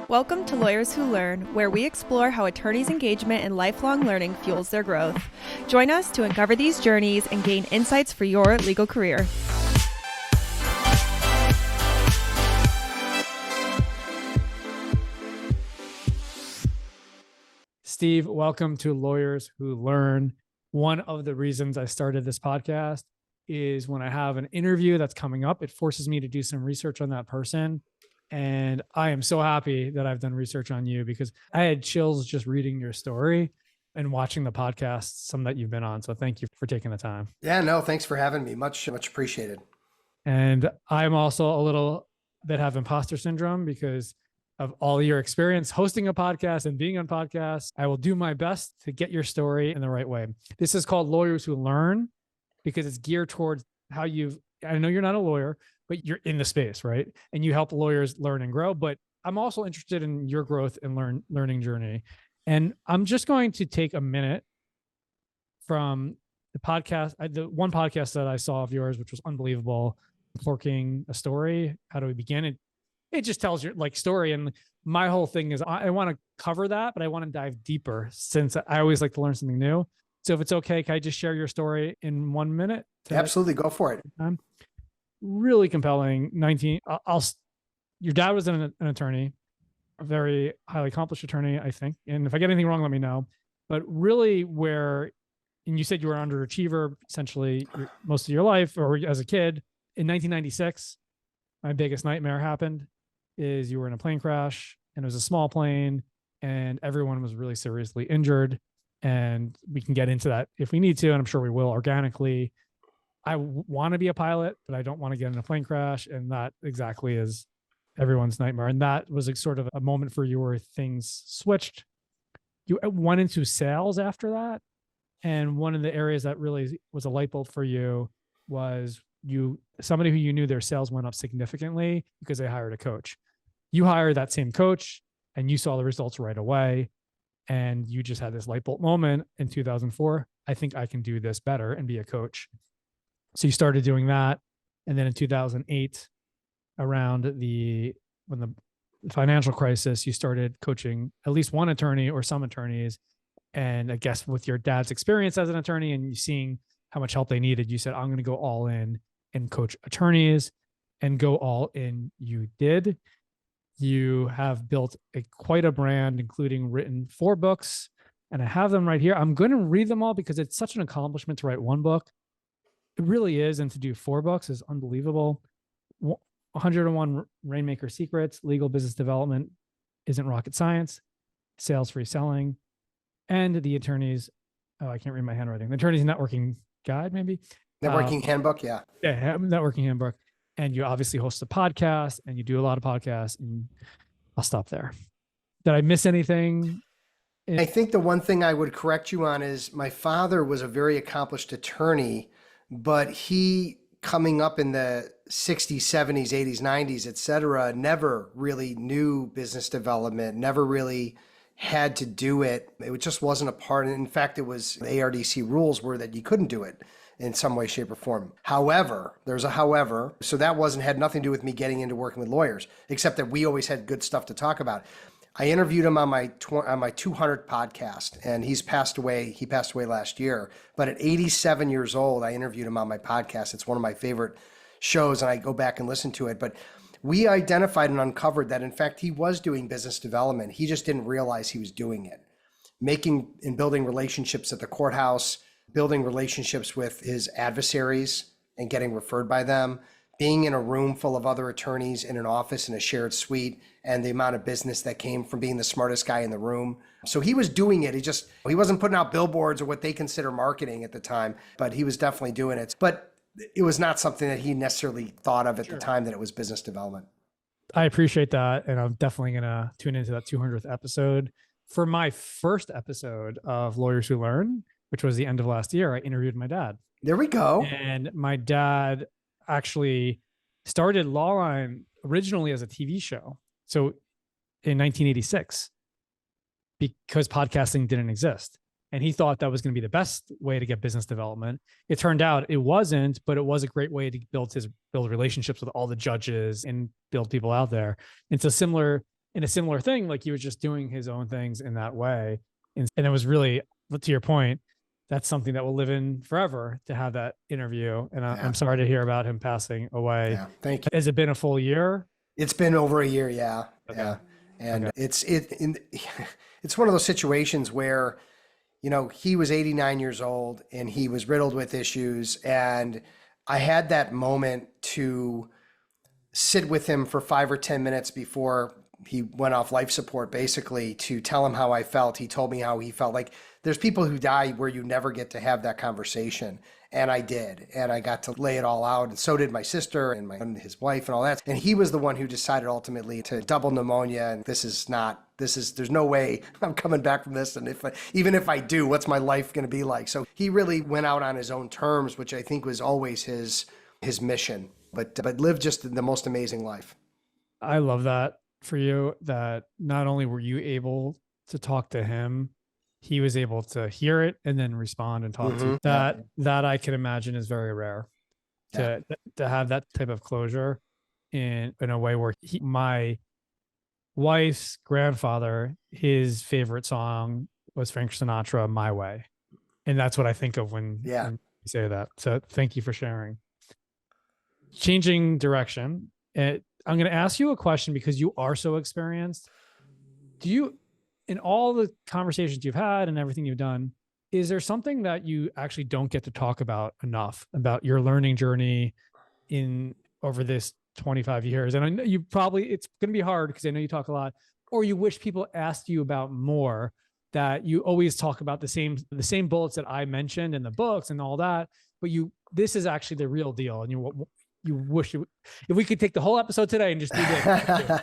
Welcome to Lawyers Who Learn, where we explore how attorneys' engagement and lifelong learning fuels their growth. Join us to uncover these journeys and gain insights for your legal career. Steve, welcome to Lawyers Who Learn. One of the reasons I started this podcast is when I have an interview that's coming up, it forces me to do some research on that person. And I am so happy that I've done research on you because I had chills just reading your story and watching the podcast, some that you've been on. So thank you for taking the time. Yeah, no, thanks for having me. Much appreciated. And I'm also a little bit have imposter syndrome because of all your experience hosting a podcast and being on podcasts. I will do my best to get your story in the right way. This is called Lawyers Who Learn because it's geared towards how I know you're not a lawyer, but you're in the space, right? And you help lawyers learn and grow. But I'm also interested in your growth and learning journey. And I'm just going to take a minute from the podcast, the one podcast that I saw of yours, which was unbelievable, Forking a Story. How do we begin? It just tells your story. And my whole thing is I want to cover that, but I want to dive deeper since I always like to learn something new. So if it's okay, can I just share your story in 1 minute? Absolutely. Go for it. Really compelling. Your dad was an attorney, a very highly accomplished attorney, I think. And if I get anything wrong, let me know. But really and you said you were an underachiever essentially most of your life or as a kid. In 1996, my biggest nightmare happened is you were in a plane crash and it was a small plane and everyone was really seriously injured. And we can get into that if we need to, and I'm sure we will organically. I want to be a pilot, but I don't want to get in a plane crash. And that exactly is everyone's nightmare. And that was sort of a moment for you where things switched. You went into sales after that. And one of the areas that really was a light bulb for you was somebody who you knew their sales went up significantly because they hired a coach. You hired that same coach and you saw the results right away. And you just had this light bulb moment in 2004. I think I can do this better and be a coach. So you started doing that. And then in 2008, when the financial crisis, you started coaching at least one attorney or some attorneys. And I guess with your dad's experience as an attorney and you seeing how much help they needed, you said, I'm going to go all in and coach attorneys, and go all in. You did. You have built quite a brand, including written 4 books. And I have them right here. I'm going to read them all because it's such an accomplishment to write one book. It really is. And to do 4 books is unbelievable. 101 Rainmaker Secrets, Legal Business Development Isn't Rocket Science, Sales Free Selling, and the Attorney's, I can't read my handwriting, the Attorney's Networking Guide, maybe? Networking Handbook, yeah. Yeah, Networking Handbook. And you obviously host a podcast and you do a lot of podcasts, and I'll stop there. Did I miss anything? I think the one thing I would correct you on is my father was a very accomplished attorney, but he, coming up in the 60s, 70s, 80s, 90s, et cetera, never really knew business development, never really had to do it. It just wasn't a part. In fact, it was the ARDC rules were that you couldn't do it in some way, shape, or form. However, there's a however. So that had nothing to do with me getting into working with lawyers, except that we always had good stuff to talk about. I interviewed him on my 200th podcast, and he's passed away. He passed away last year. But at 87 years old, I interviewed him on my podcast. It's one of my favorite shows, and I go back and listen to it. But we identified and uncovered that, in fact, he was doing business development. He just didn't realize he was doing it. Making and building relationships at the courthouse, building relationships with his adversaries and getting referred by them, being in a room full of other attorneys in an office in a shared suite, and the amount of business that came from being the smartest guy in the room. So he was doing it. He wasn't putting out billboards or what they consider marketing at the time, but he was definitely doing it. But it was not something that he necessarily thought of at the time that it was business development. I appreciate that. And I'm definitely going to tune into that 200th episode. For my first episode of Lawyers Who Learn, which was the end of last year, I interviewed my dad. There we go. And my dad actually started Lawline originally as a TV show. So in 1986, because podcasting didn't exist. And he thought that was going to be the best way to get business development. It turned out it wasn't, but it was a great way to build relationships with all the judges and build people out there. And so similar in a similar thing, like he was just doing his own things in that way. And it was really, to your point, that's something that will live in forever, to have that interview. And I'm sorry to hear about him passing away. Yeah, thank you. Has it been a full year? It's been over a year. Yeah. Okay. Yeah. And it's one of those situations where, he was 89 years old and he was riddled with issues. And I had that moment to sit with him for 5 or 10 minutes before he went off life support, basically, to tell him how I felt. He told me how he felt. Like, there's people who die where you never get to have that conversation. And I did. And I got to lay it all out. And so did my sister and his wife and all that. And he was the one who decided ultimately to double pneumonia. And there's no way I'm coming back from this. And even if I do, what's my life going to be like? So he really went out on his own terms, which I think was always his mission, but lived just the most amazing life. I love that for you, that not only were you able to talk to him, he was able to hear it and then respond and talk to you. That I can imagine is very rare, to have that type of closure in a way where my wife's grandfather, his favorite song was Frank Sinatra, My Way. And that's what I think of when you say that. So thank you for sharing. Changing direction. I'm going to ask you a question because you are so experienced. Do you, in all the conversations you've had and everything you've done, is there something that you actually don't get to talk about enough about your learning journey over this 25 years? And I know it's going to be hard because I know you talk a lot, or you wish people asked you about more, that you always talk about the same bullets that I mentioned in the books and all that, but this is actually the real deal. And you wish if we could take the whole episode today and just do this.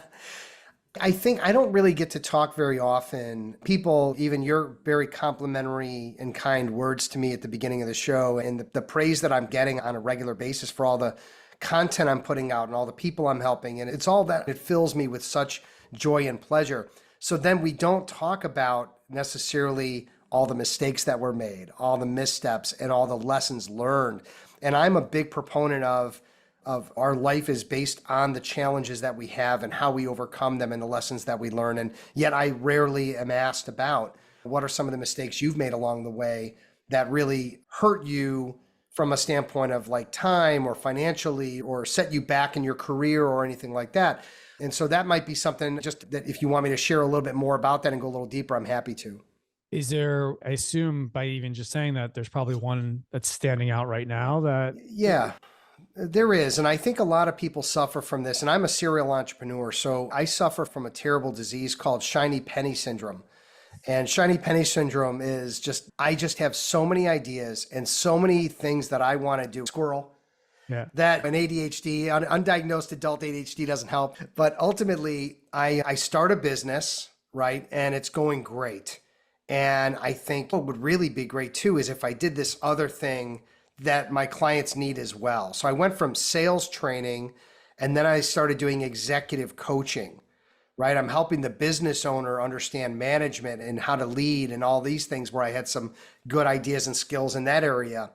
I think I don't really get to talk very often. People, even your very complimentary and kind words to me at the beginning of the show, and the praise that I'm getting on a regular basis for all the content I'm putting out and all the people I'm helping. And it's all that, it fills me with such joy and pleasure. So then we don't talk about necessarily all the mistakes that were made, all the missteps and all the lessons learned. And I'm a big proponent of our life is based on the challenges that we have and how we overcome them and the lessons that we learn. And yet I rarely am asked about what are some of the mistakes you've made along the way that really hurt you from a standpoint of like time or financially, or set you back in your career or anything like that. And so that might be something just that if you want me to share a little bit more about that and go a little deeper, I'm happy to. Is there, I assume by even just saying that, there's probably one that's standing out right now that... Yeah. There is. And I think a lot of people suffer from this. And I'm a serial entrepreneur. So I suffer from a terrible disease called shiny penny syndrome. And shiny penny syndrome is I just have so many ideas and so many things that I want to do. Squirrel. Yeah. That an ADHD, undiagnosed adult ADHD doesn't help. But ultimately, I start a business, right? And it's going great. And I think what would really be great too is if I did this other thing that my clients need as well. So I went from sales training and then I started doing executive coaching, right? I'm helping the business owner understand management and how to lead and all these things, where I had some good ideas and skills in that area.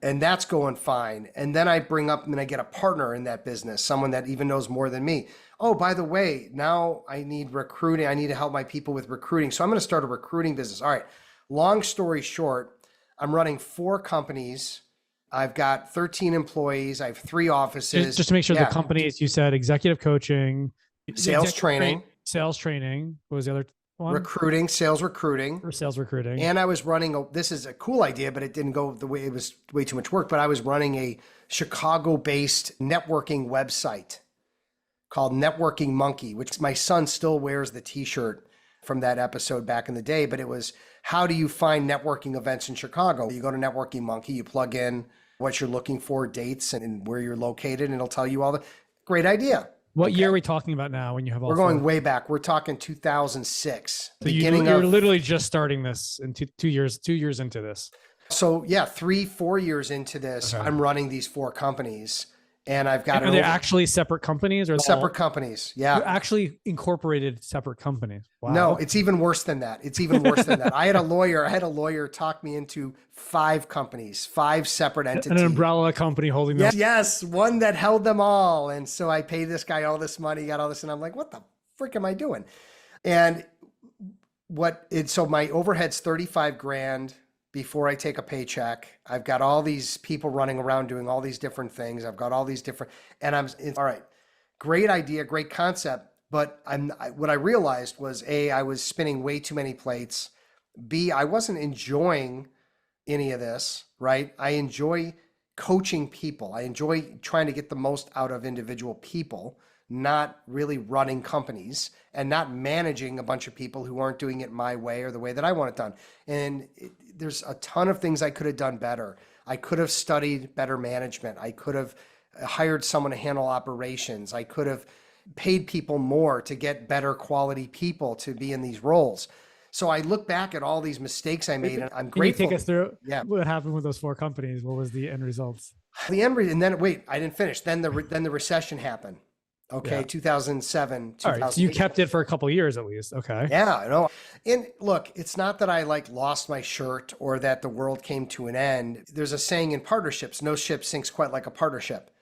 And that's going fine. And then I bring up and I get a partner in that business, someone that even knows more than me. Oh, by the way, now I need recruiting. I need to help my people with recruiting. So I'm going to start a recruiting business. All right. Long story short, I'm running 4 companies. I've got 13 employees. I have 3 offices. Just to make sure, the companies, you said executive coaching, sales training. What was the other one? Recruiting, sales recruiting. Or sales recruiting. And I was running, this is a cool idea, but it didn't go the way, it was way too much work, but I was running a Chicago-based networking website called Networking Monkey, which my son still wears the t-shirt from that episode back in the day, but it was, how do you find networking events in Chicago? You go to Networking Monkey, you plug in what you're looking for, dates and where you're located, and it'll tell you all the great idea. What year are we talking about now when you have all? We're going way back. We're talking 2006. So you're literally just starting this in 2 years into this. So yeah, 3-4 years into this, okay. I'm running these 4 companies. And I've got. Are they actually separate companies, or separate companies? Yeah, you're actually incorporated separate companies. Wow. No, it's even worse than that. I had a lawyer talk me into 5 companies, 5 separate entities. An umbrella company holding them. Yes, one that held them all. And so I paid this guy all this money, got all this, and I'm like, what the frick am I doing? And so my overhead's 35 grand before I take a paycheck. I've got all these people running around doing all these different things. I've got all these different, and all right, great idea, great concept. But what I realized was I was spinning way too many plates. B, I wasn't enjoying any of this, right? I enjoy coaching people. I enjoy trying to get the most out of individual people, not really running companies and not managing a bunch of people who aren't doing it my way or the way that I want it done. And there's a ton of things I could have done better. I could have studied better management. I could have hired someone to handle operations. I could have paid people more to get better quality people to be in these roles. So I look back at all these mistakes I made, and I'm grateful. Can you take us through Yeah. what happened with those 4 companies? What was the end results? The end, and then wait, I didn't finish. Then the recession happened. Okay, Yeah. 2007. All right, so you kept it for a couple of years at least. Okay. Yeah, I know. And look, it's not that I lost my shirt or that the world came to an end. There's a saying in partnerships, no ship sinks quite like a partnership.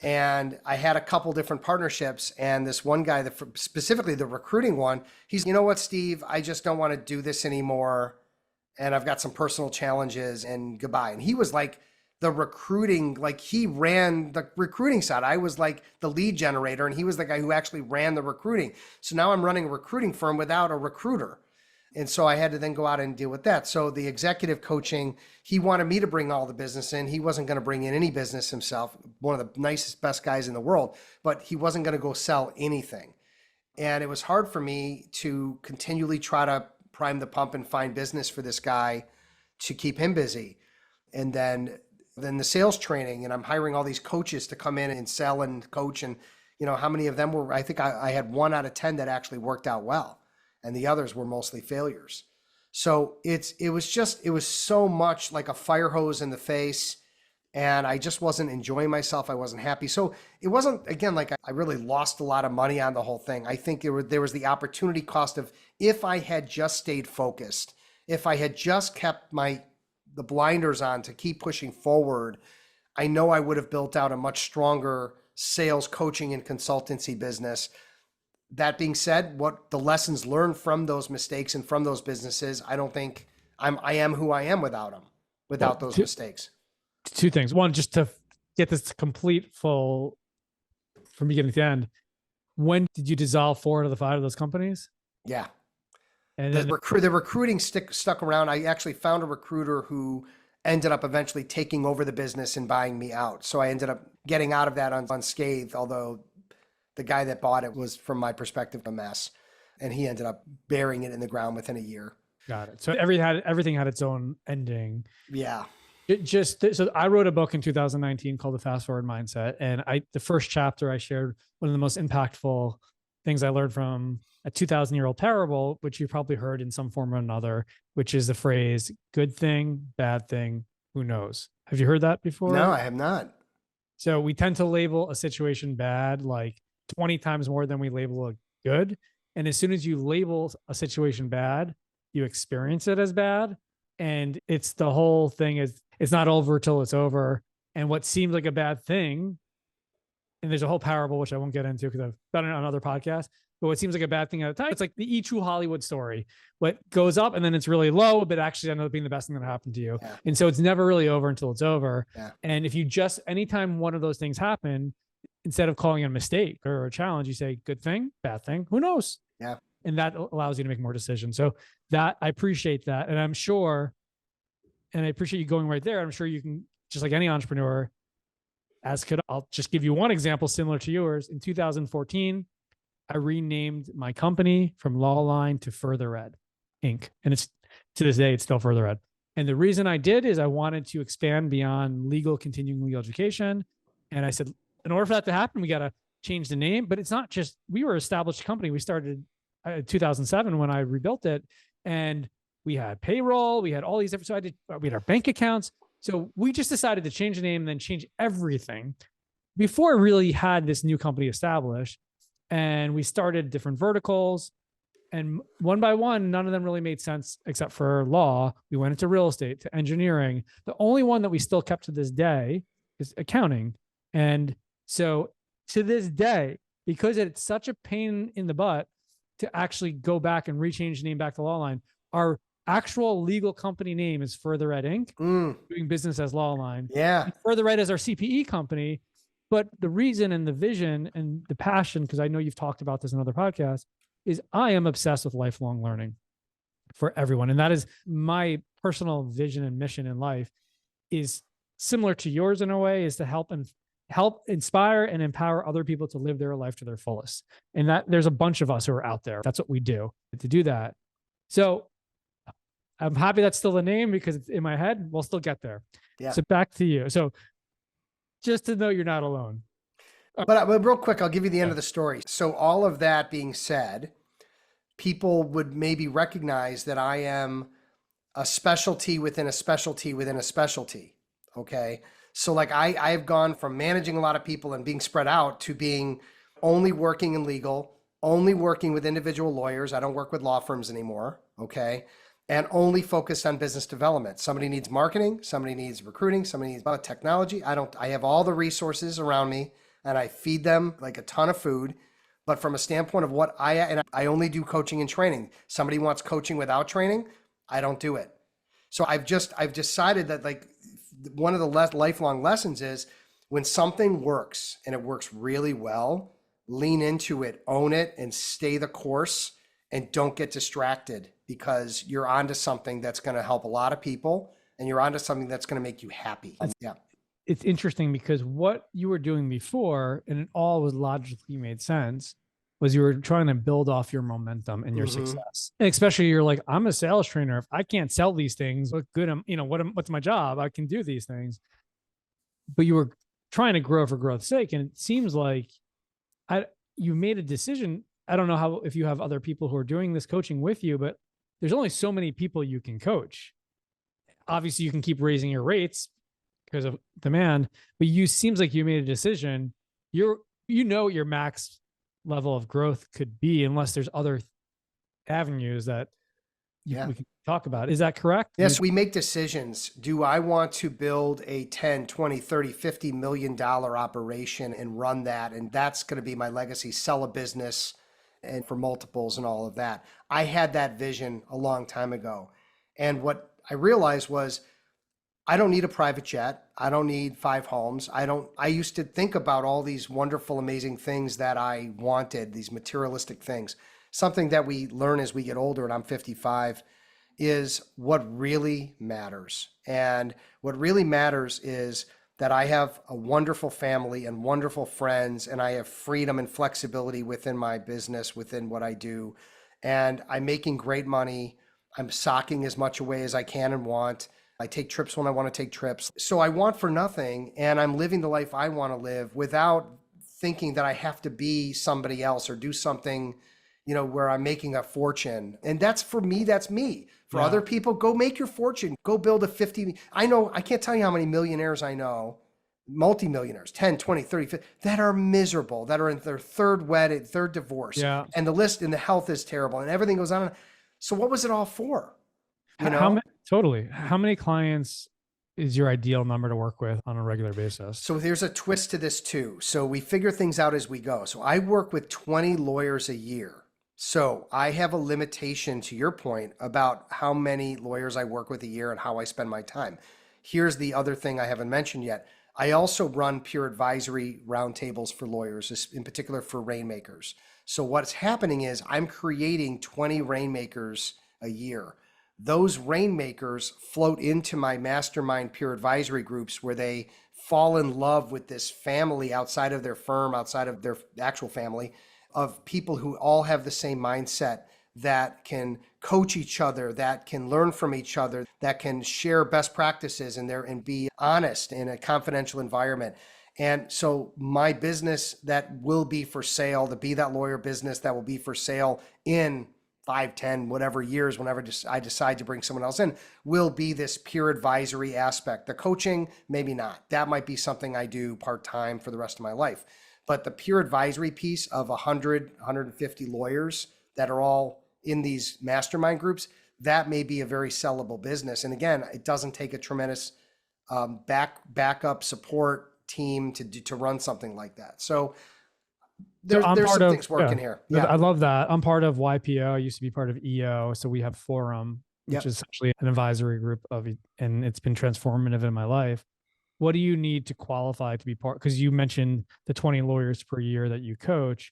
And I had a couple different partnerships, and this one guy, specifically the recruiting one, he's, you know what, Steve, I just don't want to do this anymore. And I've got some personal challenges, and goodbye. And he was like the recruiting, he ran the recruiting side. I was like the lead generator, and he was the guy who actually ran the recruiting. So now I'm running a recruiting firm without a recruiter. And so I had to then go out and deal with that. So the executive coaching, he wanted me to bring all the business in. He wasn't going to bring in any business himself, one of the nicest, best guys in the world, but he wasn't going to go sell anything. And it was hard for me to continually try to prime the pump and find business for this guy to keep him busy. And then the sales training, and I'm hiring all these coaches to come in and sell and coach. And how many of them were, I think I had 1 out of 10 that actually worked out well. And the others were mostly failures. So it was so much like a fire hose in the face, and I just wasn't enjoying myself. I wasn't happy. So it wasn't, again, I really lost a lot of money on the whole thing. I think there was the opportunity cost of, if I had just stayed focused, if I had just kept the blinders on to keep pushing forward, I know I would have built out a much stronger sales, coaching, and consultancy business. That being said, what the lessons learned from those mistakes and from those businesses, I don't think I am who I am without them, without those mistakes. 2 things. One, just to get this complete full from beginning to end. When did you dissolve 4 out of the 5 of those companies? Yeah. And the recruiting stuck around. I actually found a recruiter who ended up eventually taking over the business and buying me out. So I ended up getting out of that unscathed, although the guy that bought it was, from my perspective, a mess, and he ended up burying it in the ground within a year. Got it. So everything had its own ending. Yeah. So I wrote a book in 2019 called The Fast Forward Mindset. And the first chapter I shared, one of the most impactful things I learned from a 2,000-year-old parable, which you probably heard in some form or another, which is the phrase, good thing, bad thing, who knows? Have you heard that before? No, I have not. So we tend to label a situation bad 20 times more than we label it good. And as soon as you label a situation bad, you experience it as bad. And it's the whole thing is, it's not over till it's over. And what seems like a bad thing, and there's a whole parable, which I won't get into because I've done it on other podcasts, but what seems like a bad thing at a time, it's like the true Hollywood story. What goes up and then it's really low, but actually ended up being the best thing that happened to you. Yeah. And so it's never really over until it's over. Yeah. And if you anytime one of those things happen, instead of calling it a mistake or a challenge, you say good thing, bad thing, who knows? Yeah. And that allows you to make more decisions. So that I appreciate that. And I'm sure, and I appreciate you going right there. I'm sure you can, just like any entrepreneur, I'll just give you one example similar to yours. In 2014, I renamed my company from Lawline to Further Ed Inc. And it's, to this day, it's still Further Ed. And the reason I did is I wanted to expand beyond continuing legal education. And I said, in order for that to happen, we got to change the name. But it's not just, we were an established company. We started in 2007 when I rebuilt it, and we had payroll, we had all these different, we had our bank accounts. So we just decided to change the name and then change everything before I really had this new company established. And we started different verticals, and one by one, none of them really made sense except for law. We went into real estate, to engineering. The only one that we still kept to this day is accounting. And so to this day, because it's such a pain in the butt to actually go back and rechange the name back to Lawline. Our actual legal company name is Further Ed Inc., doing business as Lawline. Yeah. Further Ed is our CPE company. But the reason and the vision and the passion, because I know you've talked about this in other podcasts, is I am obsessed with lifelong learning for everyone. And that is my personal vision and mission in life, is similar to yours in a way, is to help inspire and empower other people to live their life to their fullest. And that there's a bunch of us who are out there. That's what we do to do that. So I'm happy that's still the name, because it's in my head. We'll still get there. Yeah. So back to you. So just to know you're not alone. But real quick, I'll give you the end of the story. So all of that being said, people would maybe recognize that I am a specialty within a specialty within a specialty. Okay. So like I've gone from managing a lot of people and being spread out to being only working in legal, only working with individual lawyers. I don't work with law firms anymore. Okay. And only focused on business development. Somebody needs marketing, somebody needs recruiting, somebody needs technology. I have all the resources around me and I feed them like a ton of food. But from a standpoint of what I only do coaching and training. Somebody wants coaching without training, I don't do it. So I've decided that like one of the lifelong lessons is when something works and it works really well, lean into it, own it, and stay the course, and don't get distracted, because you're onto something that's going to help a lot of people and you're onto something that's going to make you happy. Yeah. It's interesting because what you were doing before, and it all was logically made sense, was you were trying to build off your momentum and your success. And especially you're like, I'm a sales trainer. If I can't sell these things, what good what's my job? I can do these things. But you were trying to grow for growth's sake. And it seems like you made a decision. I don't know if you have other people who are doing this coaching with you, but there's only so many people you can coach. Obviously you can keep raising your rates because of demand, but seems like you made a decision. You know what your max level of growth could be, unless there's other avenues that we can talk about. Is that correct? Yes, we make decisions. Do I want to build a 10, 20, 30, $50 million operation and run that? And that's going to be my legacy, sell a business and for multiples and all of that. I had that vision a long time ago. And what I realized was I don't need a private jet. I don't need 5 homes. I used to think about all these wonderful, amazing things that I wanted, these materialistic things. Something that we learn as we get older, and I'm 55, is what really matters. And what really matters is that I have a wonderful family and wonderful friends, and I have freedom and flexibility within my business, within what I do. And I'm making great money. I'm socking as much away as I can and want. I take trips when I want to take trips. So I want for nothing, and I'm living the life I want to live without thinking that I have to be somebody else or do something, where I'm making a fortune. And that's for me, that's me. For other people, go make your fortune. Go build a 50. I can't tell you how many millionaires I know, multimillionaires, 10, 20, 30, 50, that are miserable, that are in their third wedding, third divorce. Yeah. And the list and the health is terrible and everything goes on. So what was it all for? Totally. How many clients is your ideal number to work with on a regular basis? So there's a twist to this too. So we figure things out as we go. So I work with 20 lawyers a year. So I have a limitation, to your point, about how many lawyers I work with a year and how I spend my time. Here's the other thing I haven't mentioned yet. I also run peer advisory roundtables for lawyers, in particular for Rainmakers. So what's happening is I'm creating 20 Rainmakers a year. Those Rainmakers float into my mastermind peer advisory groups, where they fall in love with this family outside of their firm, outside of their actual family, of people who all have the same mindset, that can coach each other, that can learn from each other, that can share best practices and be honest in a confidential environment. And so my business that will be for sale, the Be That Lawyer business that will be for sale in 5, 10, whatever years, whenever I decide to bring someone else in, will be this peer advisory aspect. The coaching, maybe not. That might be something I do part-time for the rest of my life. But the peer advisory piece of 100, 150 lawyers that are all in these mastermind groups, that may be a very sellable business. And again, it doesn't take a tremendous backup support team to run something like that. So So I'm there's part some of, things working here. I Yeah. love that. I'm part of YPO. I used to be part of EO. So we have Forum, which Yep. is essentially an advisory group and it's been transformative in my life. What do you need to qualify to be part? Because you mentioned the 20 lawyers per year that you coach.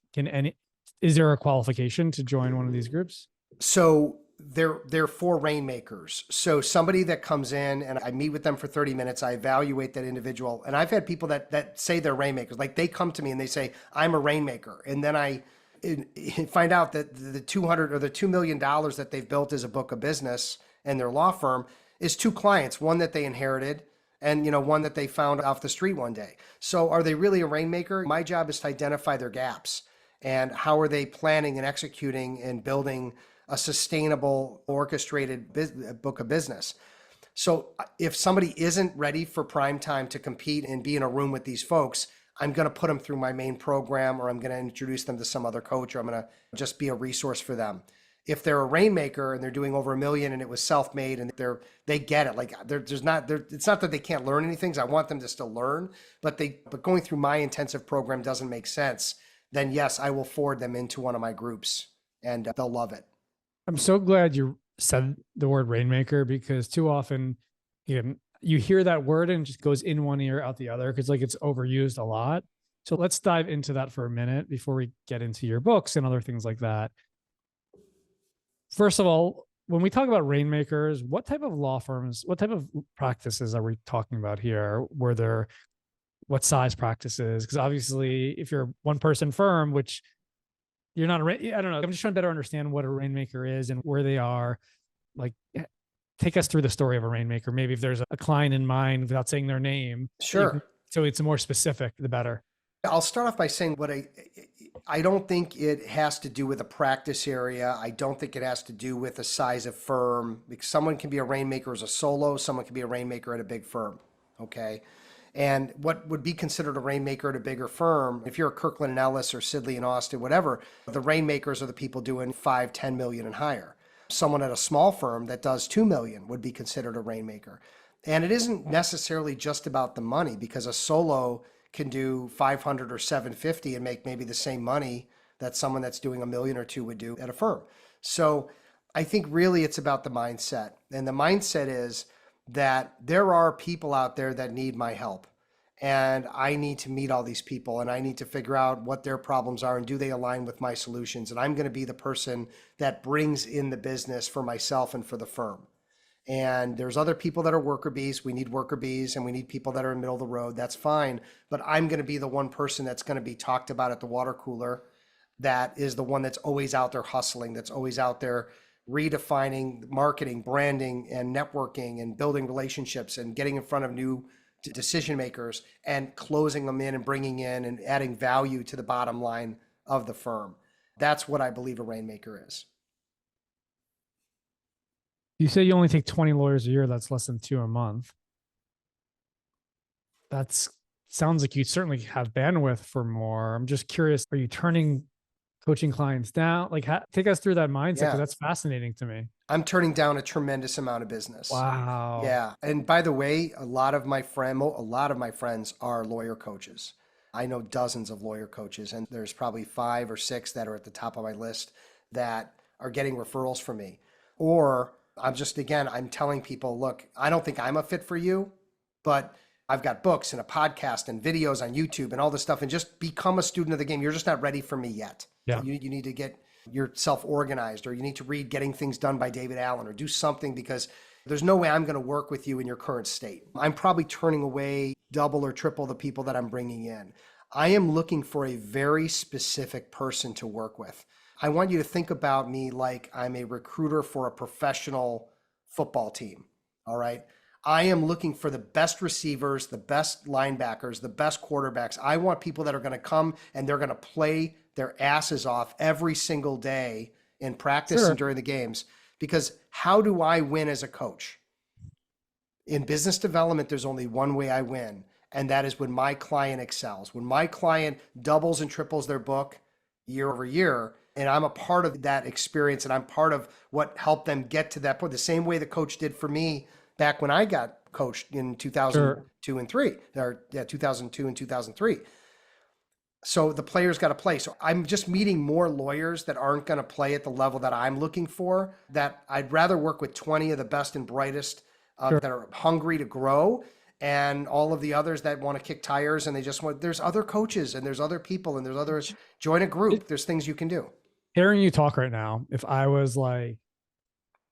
Is there a qualification to join one of these groups? So they're for rainmakers. So somebody that comes in and I meet with them for 30 minutes, I evaluate that individual. And I've had people that say they're rainmakers. Like they come to me and they say, I'm a rainmaker. And then I find out that the 200 or the $2 million that they've built as a book of business and their law firm is two clients, one that they inherited and one that they found off the street one day. So are they really a rainmaker? My job is to identify their gaps and how are they planning and executing and building a sustainable, orchestrated book of business. So if somebody isn't ready for prime time to compete and be in a room with these folks, I'm going to put them through my main program, or I'm going to introduce them to some other coach, or I'm going to just be a resource for them. If they're a rainmaker and they're doing over $1 million and it was self-made and they get it, like it's not that they can't learn anything. I want them to still learn, but going through my intensive program doesn't make sense. Then yes, I will forward them into one of my groups and they'll love it. I'm so glad you said the word rainmaker, because too often you hear that word and it just goes in one ear out the other because like it's overused a lot. So let's dive into that for a minute before we get into your books and other things like that. First of all, when we talk about rainmakers, what type of law firms, what type of practices are we talking about here? What size practices? Because obviously if you're a one person firm, which you're not I don't know. I'm just trying to better understand what a rainmaker is and where they are. Like, take us through the story of a rainmaker. Maybe if there's a client in mind without saying their name. Sure. So it's more specific, the better. I'll start off by saying I don't think it has to do with a practice area. I don't think it has to do with the size of firm. Because someone can be a rainmaker as a solo. Someone can be a rainmaker at a big firm. Okay. And what would be considered a rainmaker at a bigger firm, if you're a Kirkland and Ellis or Sidley and Austin, whatever, the rainmakers are the people doing 5, 10 million and higher. Someone at a small firm that does 2 million would be considered a rainmaker. And it isn't necessarily just about the money, because a solo can do 500 or 750 and make maybe the same money that someone that's doing $1 million or 2 would do at a firm. So I think really it's about the mindset. And the mindset is that there are people out there that need my help. And I need to meet all these people and I need to figure out what their problems are and do they align with my solutions. And I'm going to be the person that brings in the business for myself and for the firm. And there's other people that are worker bees. We need worker bees and we need people that are in the middle of the road. That's fine. But I'm going to be the one person that's going to be talked about at the water cooler. That is the one that's always out there hustling, that's always out there redefining marketing, branding, and networking and building relationships and getting in front of new decision makers and closing them in and bringing in and adding value to the bottom line of the firm. That's what I believe a rainmaker is. You say you only take 20 lawyers a year. That's less than 2 a month. Sounds like you certainly have bandwidth for more. I'm just curious, are you turning coaching clients down? Like, take us through that mindset, because that's fascinating to me. I'm turning down a tremendous amount of business. Wow. Yeah. And by the way, a lot of my friends are lawyer coaches. I know dozens of lawyer coaches, and there's probably 5 or 6 that are at the top of my list that are getting referrals from me. Or I'm telling people, look, I don't think I'm a fit for you, but I've got books and a podcast and videos on YouTube and all this stuff, and just become a student of the game. You're just not ready for me yet. Yeah. You need to get yourself organized, or you need to read Getting Things Done by David Allen, or do something, because there's no way I'm going to work with you in your current state. I'm probably turning away double or triple the people that I'm bringing in. I am looking for a very specific person to work with. I want you to think about me like I'm a recruiter for a professional football team. All right. I am looking for the best receivers, the best linebackers, the best quarterbacks. I want people that are going to come and they're going to play their asses off every single day in practice and during the games. Because how do I win as a coach? In business development, there's only one way I win, and that is when my client excels. When my client doubles and triples their book year over year, and I'm a part of that experience, and I'm part of what helped them get to that point, the same way the coach did for me back when I got coached in 2002 and 2003. So the players got to play. So I'm just meeting more lawyers that aren't going to play at the level that I'm looking for, that I'd rather work with 20 of the best and brightest Sure. that are hungry to grow, and all of the others that want to kick tires and they just want, there's other coaches and there's other people and there's others, join a group. There's things you can do. Hearing you talk right now, if I was like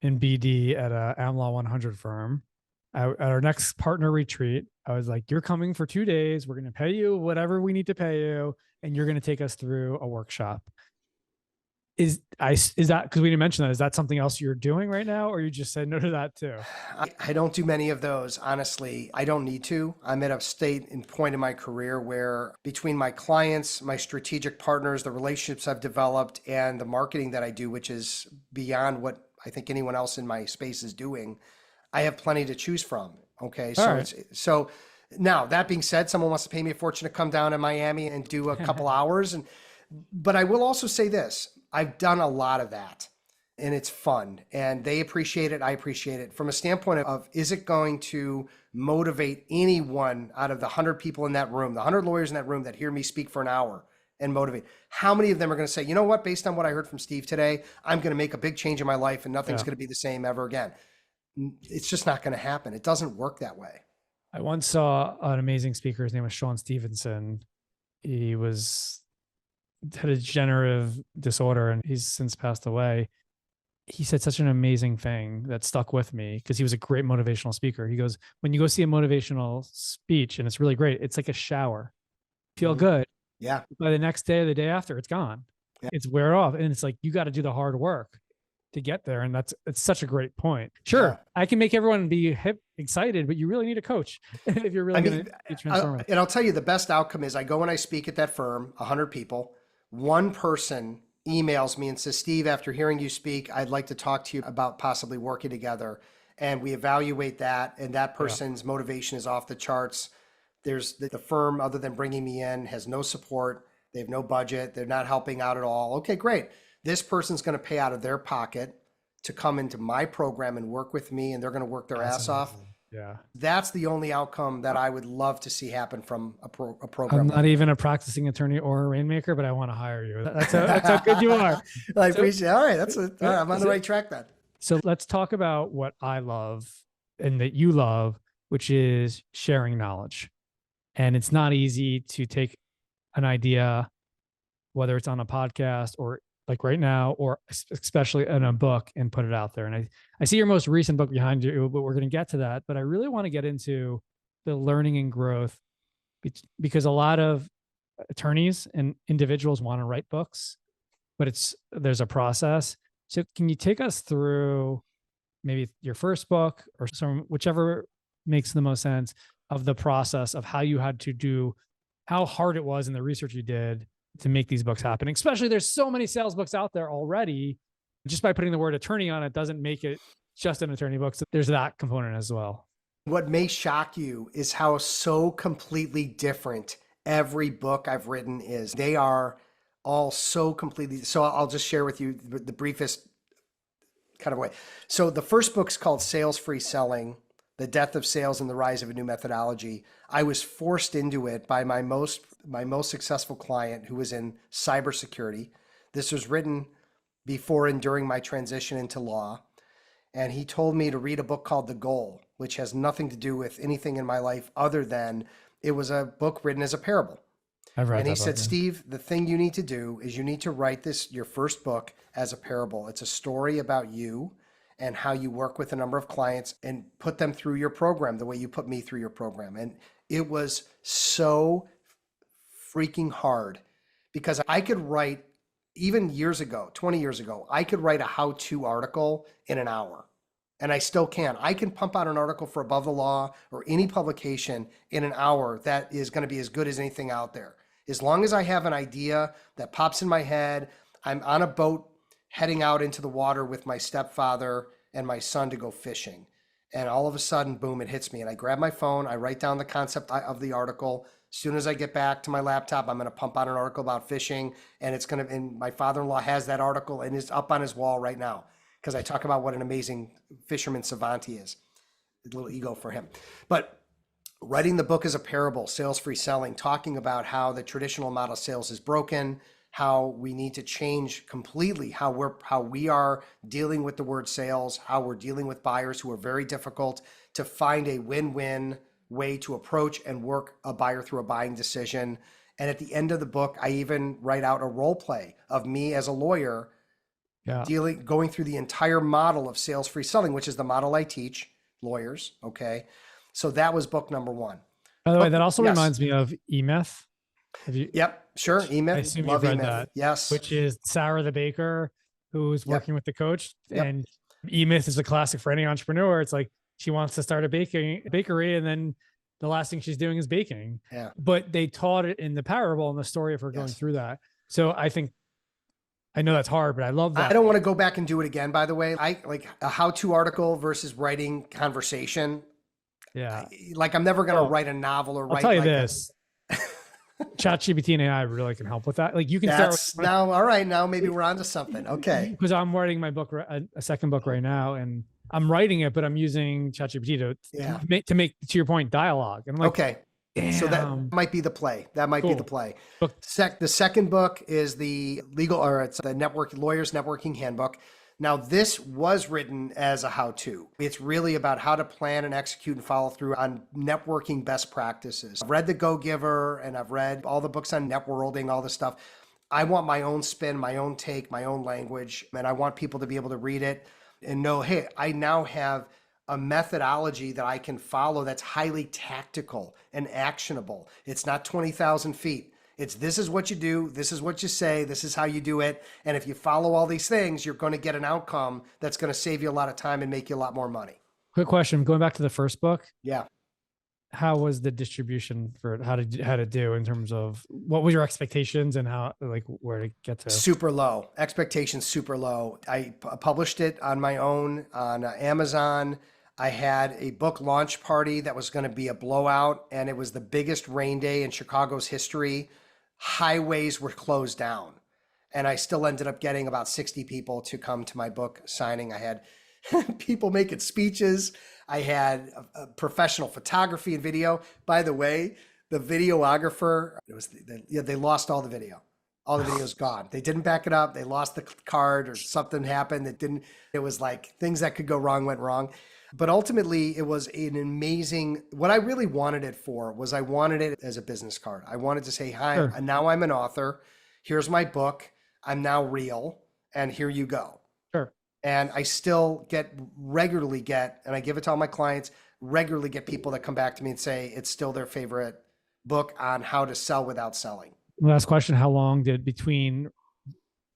in BD at a AmLaw 100 firm, at our next partner retreat, I was like, you're coming for 2 days. We're going to pay you whatever we need to pay you. And you're going to take us through a workshop. Is that, because we didn't mention that, is that something else you're doing right now? Or you just said no to that too? I don't do many of those. Honestly, I don't need to. I'm at a state and point in my career where between my clients, my strategic partners, the relationships I've developed, and the marketing that I do, which is beyond what I think anyone else in my space is doing, I have plenty to choose from. Okay. So so now that being said, someone wants to pay me a fortune to come down to Miami and do a couple hours. But I will also say this, I've done a lot of that and it's fun and they appreciate it. I appreciate it from a standpoint of, is it going to motivate anyone out of the 100 people in that room, the 100 lawyers in that room that hear me speak for an hour and motivate? How many of them are going to say, you know what, based on what I heard from Steve today, I'm going to make a big change in my life and nothing's going to be the same ever again? It's just not going to happen. It doesn't work that way. I once saw an amazing speaker. His name was Sean Stevenson. He had a degenerative disorder and he's since passed away. He said such an amazing thing that stuck with me because he was a great motivational speaker. He goes, when you go see a motivational speech and it's really great, it's like a shower. Feel good. Yeah. By the next day or the day after, it's gone. Yeah. It's wear off. And it's like, you got to do the hard work to get there. And it's such a great point. Sure. I can make everyone be excited, but you really need a coach if you're really going to be transformative. And I'll tell you, the best outcome is I go and I speak at that firm, 100 people. One person emails me and says, Steve, after hearing you speak, I'd like to talk to you about possibly working together. And we evaluate that. And that person's motivation is off the charts. There's the firm, other than bringing me in, has no support. They have no budget. They're not helping out at all. Okay, great. This person's going to pay out of their pocket to come into my program and work with me, and they're going to work their ass off. Yeah. That's the only outcome that I would love to see happen from a program. I'm not even a practicing attorney or a rainmaker, but I want to hire you. That's how good you are. I appreciate it. All right. All right. I'm on the right track then. So let's talk about what I love and that you love, which is sharing knowledge. And it's not easy to take an idea, whether it's on a podcast or like right now, or especially in a book, and put it out there. And I see your most recent book behind you, but we're going to get to that. But I really want to get into the learning and growth because a lot of attorneys and individuals want to write books, but there's a process. So can you take us through maybe your first book or whichever makes the most sense of the process of how you had to do, how hard it was in the research you did to make these books happen? Especially there's so many sales books out there already. Just by putting the word attorney on it doesn't make it just an attorney book. So there's that component as well. What may shock you is how so completely different every book I've written is. They are all so completely. So I'll just share with you the briefest kind of way. So the first book's called Sales Free Selling: The Death of Sales and the Rise of a New Methodology. I was forced into it by my most successful client, who was in cybersecurity. This was written before and during my transition into law. And he told me to read a book called The Goal, which has nothing to do with anything in my life other than it was a book written as a parable. I've read and he that said, book, Steve, the thing you need to do is you need to write your first book as a parable. It's a story about you and how you work with a number of clients and put them through your program the way you put me through your program. And it was so freaking hard because I could write, even years ago, 20 years ago, I could write a how-to article in an hour. And I still can. I can pump out an article for Above the Law or any publication in an hour that is going to be as good as anything out there. As long as I have an idea that pops in my head, I'm on a boat heading out into the water with my stepfather and my son to go fishing. And all of a sudden, boom, it hits me. And I grab my phone, I write down the concept of the article. As soon as I get back to my laptop, I'm going to pump out an article about fishing. And my father-in-law has that article and it's up on his wall right now because I talk about what an amazing fisherman savant he is. A little ego for him. But Writing the book as a parable, sales-free selling, talking about how the traditional model of sales is broken, how we need to change completely how we are dealing with the word sales, how we're dealing with buyers who are very difficult, to find a win-win way to approach and work a buyer through a buying decision. And at the end of the book, I even write out a role play of me as a lawyer going through the entire model of sales-free selling, which is the model I teach lawyers. Okay. So that was book number one. By the way, that also reminds me of E-Myth. Have you? Yep, sure. E-Myth. I assume Love you've read E-Myth. that. Yes. Which is Sarah the baker who's working with the coach. And E-Myth is a classic for any entrepreneur. It's like she wants to start a bakery, and then the last thing she's doing is baking. Yeah. But they taught it in the parable and the story of her going through that. So I know that's hard, but I love that. I don't want to go back and do it again, by the way. I like a how-to article versus writing conversation. Yeah. Like I'm never going to write a novel or write. I'll tell you this. ChatGPT and AI really can help with that. Like you can start now. All right. Now maybe we're onto something. Okay. Because I'm writing my book, a second book right now, and I'm writing it, but I'm using ChatGPT to make, to your point, dialogue. And I'm like, okay. Damn. So that might be the play. That might be the play. The second book is the it's the Lawyer's Networking Handbook. Now, this was written as a how-to. It's really about how to plan and execute and follow through on networking best practices. I've read The Go-Giver, and I've read all the books on networking, all this stuff. I want my own spin, my own take, my own language, and I want people to be able to read it and know, hey, I now have a methodology that I can follow that's highly tactical and actionable. It's not 20,000 feet. This is what you do. This is what you say. This is how you do it. And if you follow all these things, you're going to get an outcome that's going to save you a lot of time and make you a lot more money. Quick question. Going back to the first book. Yeah. How was the distribution for how to do in terms of what was your expectations and how, like, where to get to? Super low. Expectations super low. I published it on my own on Amazon. I had a book launch party that was going to be a blowout, and it was the biggest rain day in Chicago's history. Highways were closed down, and I still ended up getting about 60 people to come to my book signing. I had people making speeches. I had a professional photography and video. By the way, the videographer, they lost all the video. All the video's gone. They didn't back it up. They lost the card or something happened that didn't. It was like things that could go wrong went wrong. But ultimately, it was an amazing, what I really wanted it for was I wanted it as a business card. I wanted to say, hi, Sure. Now I'm an author. Here's my book. I'm now real. And here you go. Sure. And I still regularly get, and I give it to all my clients, regularly get people that come back to me and say it's still their favorite book on how to sell without selling. Last question. How long did between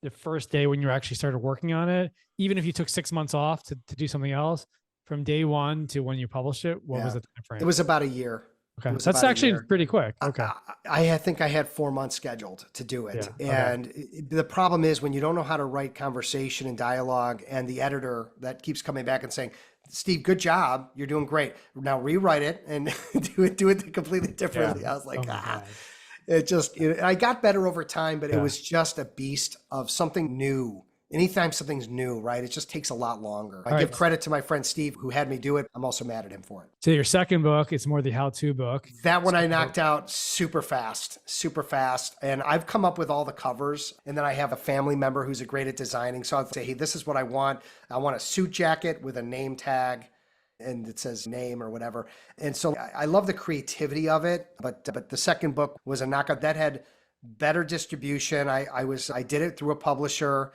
the first day when you actually started working on it, even if you took 6 months off to do something else, from day one to when you published it, what was the time frame? It was about a year. Okay. That's actually pretty quick. Okay. I think I had 4 months scheduled to do it. Yeah. And the problem is when you don't know how to write conversation and dialogue, and the editor that keeps coming back and saying, Steve, good job. You're doing great. Now rewrite it and do it completely differently. Yeah. I was like, I got better over time, but it was just a beast of something new. Anytime something's new, right? It just takes a lot longer. I give credit to my friend Steve who had me do it. I'm also mad at him for it. So your second book, it's more the how-to book. That one I knocked out super fast. And I've come up with all the covers. And then I have a family member who's great at designing. So I'll say, hey, this is what I want. I want a suit jacket with a name tag and it says name or whatever. And so I love the creativity of it. But the second book was a knockout that had better distribution. I did it through a publisher.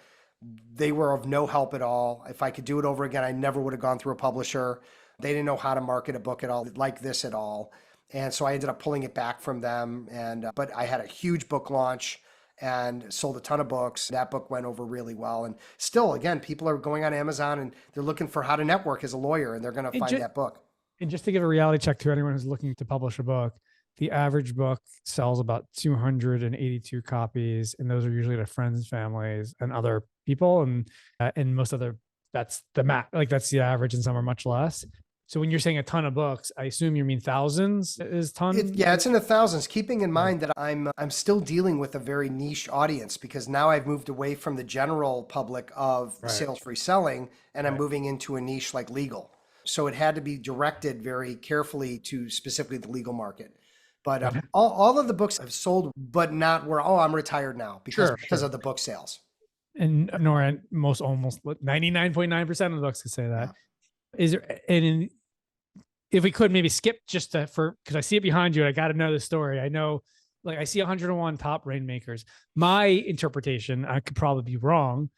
They were of no help at all. If I could do it over again, I never would have gone through a publisher. They didn't know how to market a book at all, like this at all. And so I ended up pulling it back from them. But I had a huge book launch and sold a ton of books. That book went over really well. And still, again, people are going on Amazon and they're looking for how to network as a lawyer, and they're going to find that book. And just to give a reality check to anyone who's looking to publish a book, the average book sells about 282 copies, and those are usually to friends, families, and other people. And most other, that's the that's the average, and some are much less. So when you're saying a ton of books, I assume you mean thousands is tons? It's in the thousands, keeping in mind that I'm still dealing with a very niche audience, because now I've moved away from the general public of sales-free selling, and I'm moving into a niche like legal. So it had to be directed very carefully to specifically the legal market. But all of the books have sold, but not where, oh, I'm retired now because of the book sales. And nor almost 99.9% of the books could say that. Yeah. Is there, and if we could maybe skip just because I see it behind you and I got to know the story. I know, like, I see 101 top rainmakers. My interpretation, I could probably be wrong.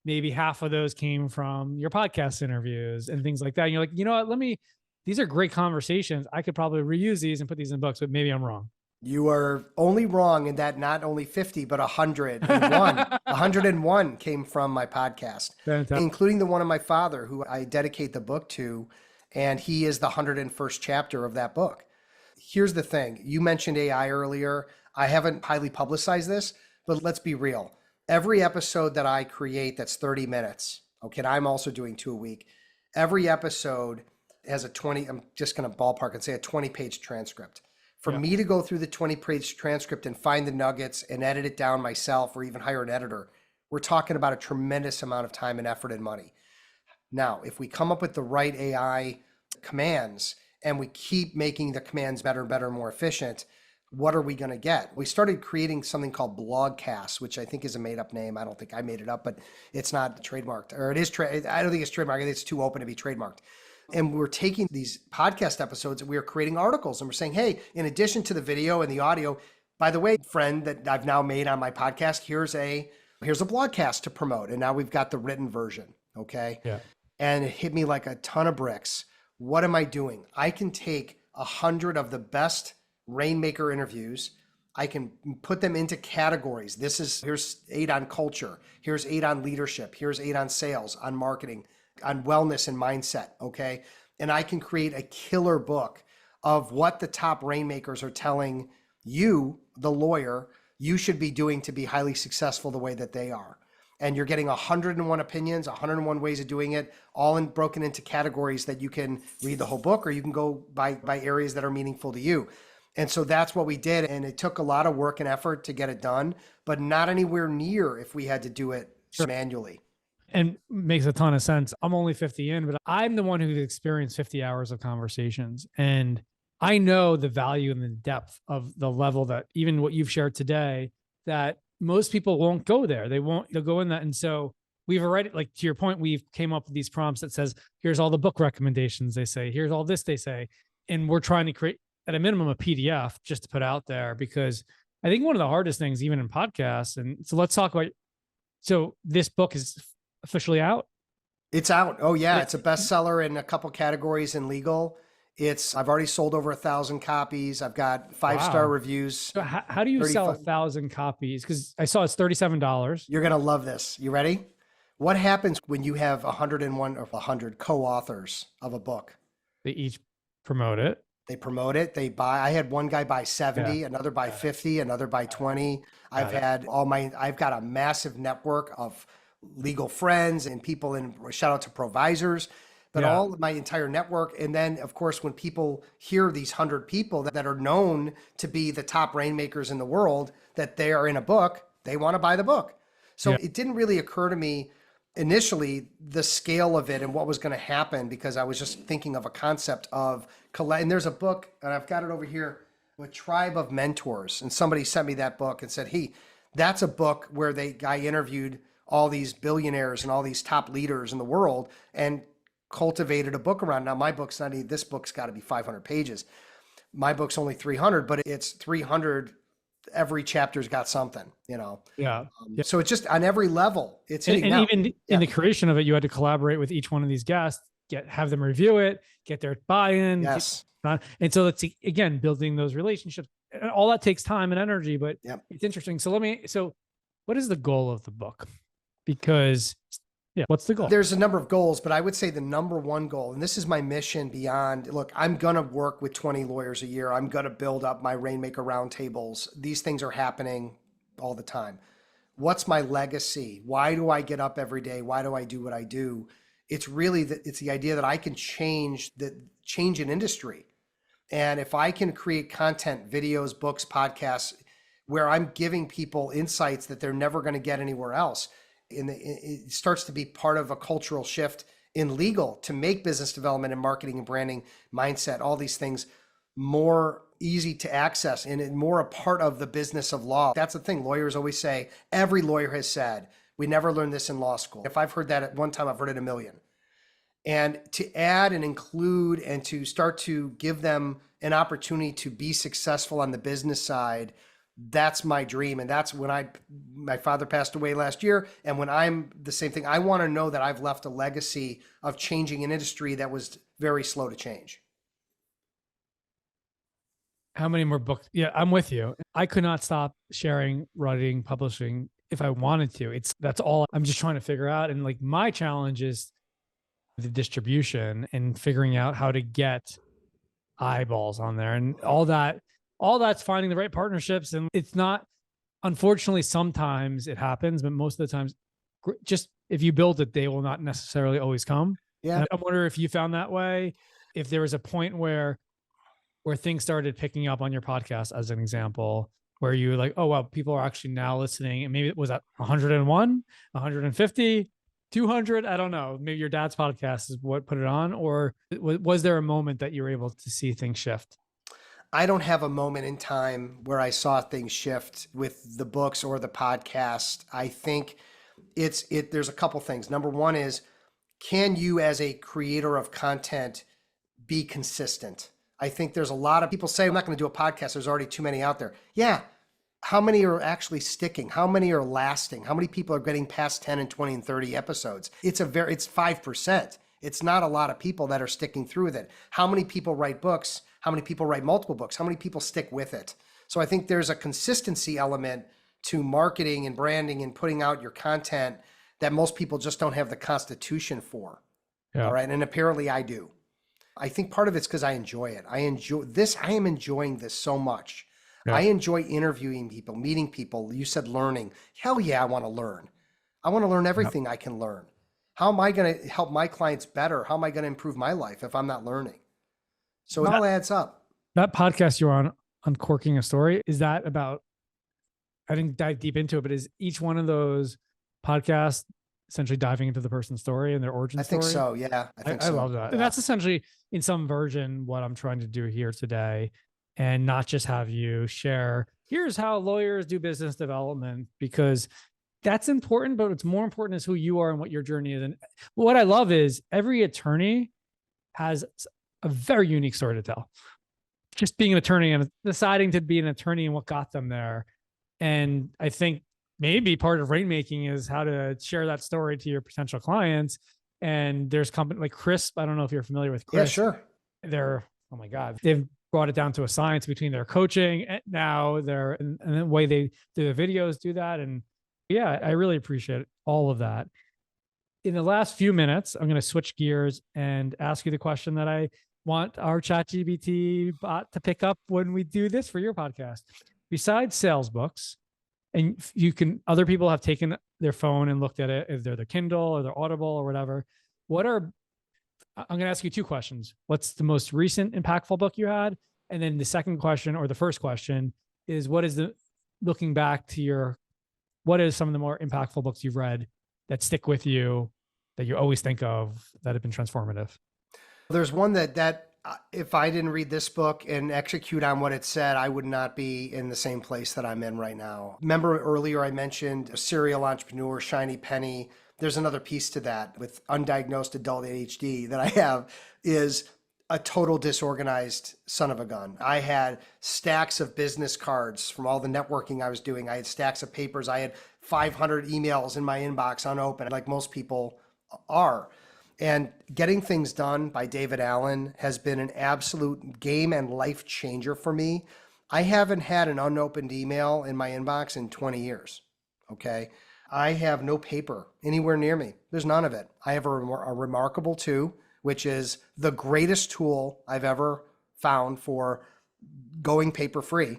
Maybe half of those came from your podcast interviews and things like that. And you're like, you know what, these are great conversations. I could probably reuse these and put these in books, but maybe I'm wrong. You are only wrong in that not only 50, but 101. 101 came from my podcast, including the one of my father, who I dedicate the book to. And he is the 101st chapter of that book. Here's the thing. You mentioned AI earlier. I haven't highly publicized this, but let's be real. Every episode that I create that's 30 minutes, okay, and I'm also doing 2 a week. Every episode has I'm just going to ballpark and say a 20-page transcript. For me to go through the 20-page transcript and find the nuggets and edit it down myself or even hire an editor, we're talking about a tremendous amount of time and effort and money. Now, if we come up with the right AI commands and we keep making the commands better and better and more efficient, what are we going to get? We started creating something called Blogcast, which I think is a made-up name. I don't think I made it up, but it's not trademarked, or it is. I don't think it's trademarked. I think it's too open to be trademarked. And we're taking these podcast episodes and we are creating articles and we're saying, hey, in addition to the video and the audio, by the way, friend that I've now made on my podcast, here's a blogcast to promote. And now we've got the written version. Okay. Yeah. And it hit me like a ton of bricks. What am I doing? I can take 100 of the best Rainmaker interviews. I can put them into categories. Here's 8 on culture. Here's 8 on leadership. Here's 8 on sales, on marketing, on wellness and mindset. Okay. And I can create a killer book of what the top Rainmakers are telling you, the lawyer, you should be doing to be highly successful the way that they are. And you're getting 101 opinions, 101 ways of doing it, all broken into categories that you can read the whole book, or you can go by areas that are meaningful to you. And so that's what we did. And it took a lot of work and effort to get it done, but not anywhere near if we had to do it manually. And makes a ton of sense. I'm only 50 in, but I'm the one who's experienced 50 hours of conversations. And I know the value and the depth of the level that even what you've shared today, that most people won't go there. They'll go in that. And so we've already, like, to your point, we've came up with these prompts that says, here's all the book recommendations they say, here's all this they say. And we're trying to create at a minimum a PDF just to put out there, because I think one of the hardest things, even in podcasts. And so let's talk about, so this book is officially out. It's out. Oh yeah. It's a bestseller in a couple categories in legal. I've already sold over 1,000 copies. I've got 5-star reviews. So how do you sell 1,000 copies? Because I saw it's $37. You're going to love this. You ready? What happens when you have 101 or 100 co-authors of a book? They each promote it. They promote it. They buy. I had one guy buy 70, another buy 50, another buy 20. I've got a massive network of legal friends and people, and shout out to provisors. But all of my entire network. And then, of course, when people hear these 100 people that are known to be the top Rainmakers in the world, that they are in a book, they want to buy the book. So it didn't really occur to me initially the scale of it and what was going to happen, because I was just thinking of a concept of collect. And there's a book, and I've got it over here, A Tribe of Mentors. And somebody sent me that book and said, hey, that's a book where guy interviewed all these billionaires and all these top leaders in the world and cultivated a book around. Now this book's got to be 500 pages. My book's only 300, but it's 300. Every chapter's got something, So it's just on every level. It's hitting. And even in the creation of it, you had to collaborate with each one of these guests, have them review it, get their buy-in. Yes. And so it's, again, building those relationships. All that takes time and energy, but it's interesting. So what is the goal of the book? Because what's the goal? There's a number of goals, but I would say the number one goal, and this is my mission beyond, look, I'm going to work with 20 lawyers a year. I'm going to build up my Rainmaker roundtables. These things are happening all the time. What's my legacy? Why do I get up every day? Why do I do what I do? It's really it's the idea that I can change an industry. And if I can create content, videos, books, podcasts, where I'm giving people insights that they're never going to get anywhere else, it starts to be part of a cultural shift in legal to make business development and marketing and branding mindset, all these things more easy to access and more a part of the business of law. That's the thing. Lawyers always say, every lawyer has said, we never learned this in law school. If I've heard that at one time, I've heard it a million. And to add and include and to start to give them an opportunity to be successful on the business side, that's my dream. And that's when my father passed away last year. And when I'm the same thing, I want to know that I've left a legacy of changing an industry that was very slow to change. How many more books? Yeah, I'm with you. I could not stop sharing, writing, publishing if I wanted to. That's all I'm just trying to figure out. And like my challenge is the distribution and figuring out how to get eyeballs on there and all that's finding the right partnerships. And it's not, unfortunately, sometimes it happens, but most of the times just if you build it, they will not necessarily always come. Yeah. And I wonder if you found that way, if there was a point where things started picking up on your podcast, as an example, where you were like, oh, wow, people are actually now listening. And maybe it was at 101, 150, 200. I don't know. Maybe your dad's podcast is what put it on. Or was there a moment that you were able to see things shift? I don't have a moment in time where I saw things shift with the books or the podcast. I think there's a couple things. Number one is, can you as a creator of content be consistent? I think there's a lot of people say, I'm not going to do a podcast. There's already too many out there. Yeah. How many are actually sticking? How many are lasting? How many people are getting past 10 and 20 and 30 episodes? It's 5%. It's not a lot of people that are sticking through with it. How many people write books? How many people write multiple books? How many people stick with it? So I think there's a consistency element to marketing and branding and putting out your content that most people just don't have the constitution for. Yeah. All right. And apparently I do. I think part of it's because I enjoy it. I am enjoying this so much. Yeah. I enjoy interviewing people, meeting people. You said learning. Hell yeah, I want to learn. I want to learn everything I can learn. How am I going to help my clients better? How am I going to improve my life if I'm not learning? So it all adds up. That podcast you're on, Uncorking a Story, is that about, I didn't dive deep into it, but is each one of those podcasts essentially diving into the person's story and their origin story? I think so. Yeah. I think so. I love that. Yeah. And that's essentially in some version what I'm trying to do here today, and not just have you share, here's how lawyers do business development, because that's important, but what's more important is who you are and what your journey is. And what I love is every attorney has a very unique story to tell. Just being an attorney and deciding to be an attorney and what got them there. And I think maybe part of rainmaking is how to share that story to your potential clients. And there's company like Crisp. I don't know if you're familiar with Crisp. Yeah, sure. They're, oh my God, they've brought it down to a science between their coaching and now and the way they do the videos do that. And yeah, I really appreciate all of that. In the last few minutes, I'm going to switch gears and ask you the question that I want our ChatGPT bot to pick up when we do this for your podcast. Besides sales books, and other people have taken their phone and looked at it, if they're their Kindle or their Audible or whatever. I'm going to ask you two questions. What's the most recent impactful book you had? And then the second question, or the first question, is what is what is some of the more impactful books you've read that stick with you, that you always think of, that have been transformative? There's one that if I didn't read this book and execute on what it said, I would not be in the same place that I'm in right now. Remember earlier I mentioned a serial entrepreneur, Shiny Penny. There's another piece to that with undiagnosed adult ADHD that I have, is a total disorganized son of a gun. I had stacks of business cards from all the networking I was doing. I had stacks of papers. I had 500 emails in my inbox unopened, like most people are. And Getting Things Done by David Allen has been an absolute game and life changer for me. I haven't had an unopened email in my inbox in 20 years, okay? I have no paper anywhere near me. There's none of it. I have a Remarkable 2, which is the greatest tool I've ever found for going paper free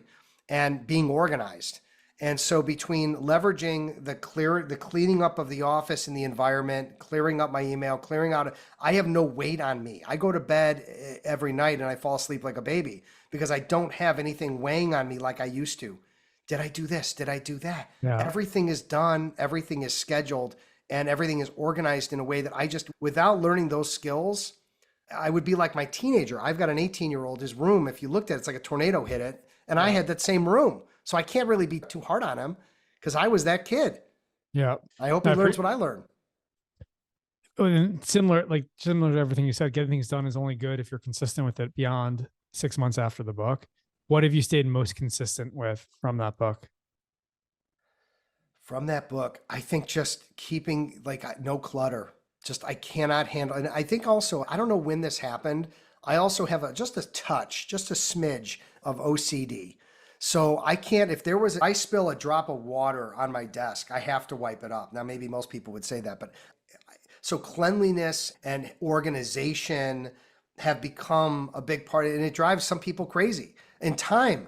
and being organized. And so between leveraging the cleaning up of the office and the environment, clearing up my email, clearing out, I have no weight on me. I go to bed every night and I fall asleep like a baby because I don't have anything weighing on me like I used to. Did I do this? Did I do that? Yeah. Everything is done. Everything is scheduled. and everything is organized in a way that without learning those skills, I would be like my teenager. I've got an 18-year-old, his room, if you looked at it, it's like a tornado hit it. And I had that same room. So I can't really be too hard on him because I was that kid. Yeah. I hope he learns what I learned. And similar to everything you said, getting things done is only good if you're consistent with it beyond 6 months after the book. What have you stayed most consistent with from that book? From that book, I think just keeping no clutter. Just I cannot handle. And I think also, I don't know when this happened. I also have just a smidge of OCD. So I can't, if I spill a drop of water on my desk, I have to wipe it up. Now, maybe most people would say that, but so cleanliness and organization have become a big part, and it drives some people crazy. And time,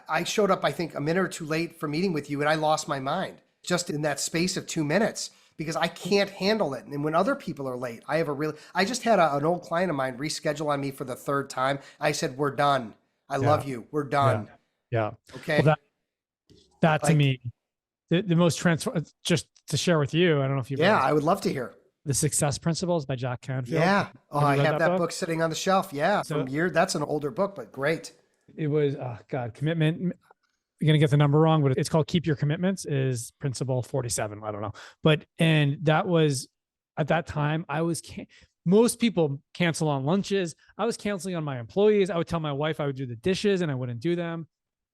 I showed up, I think, a minute or two late for meeting with you, and I lost my mind just in that space of 2 minutes because I can't handle it. And when other people are late, I just had an old client of mine reschedule on me for the third time. I said, we're done. I love you. We're done. Yeah. Okay. Well, that to me, the most just to share with you, I don't know if you've read I would love to hear. The Success Principles by Jack Canfield. Yeah. Oh, I have that book sitting on the shelf. Yeah. So, that's an older book, but great. It was, commitment. You're going to get the number wrong, but it's called Keep Your Commitments is principle 47. I don't know. And that was at that time most people cancel on lunches. I was canceling on my employees. I would tell my wife I would do the dishes and I wouldn't do them.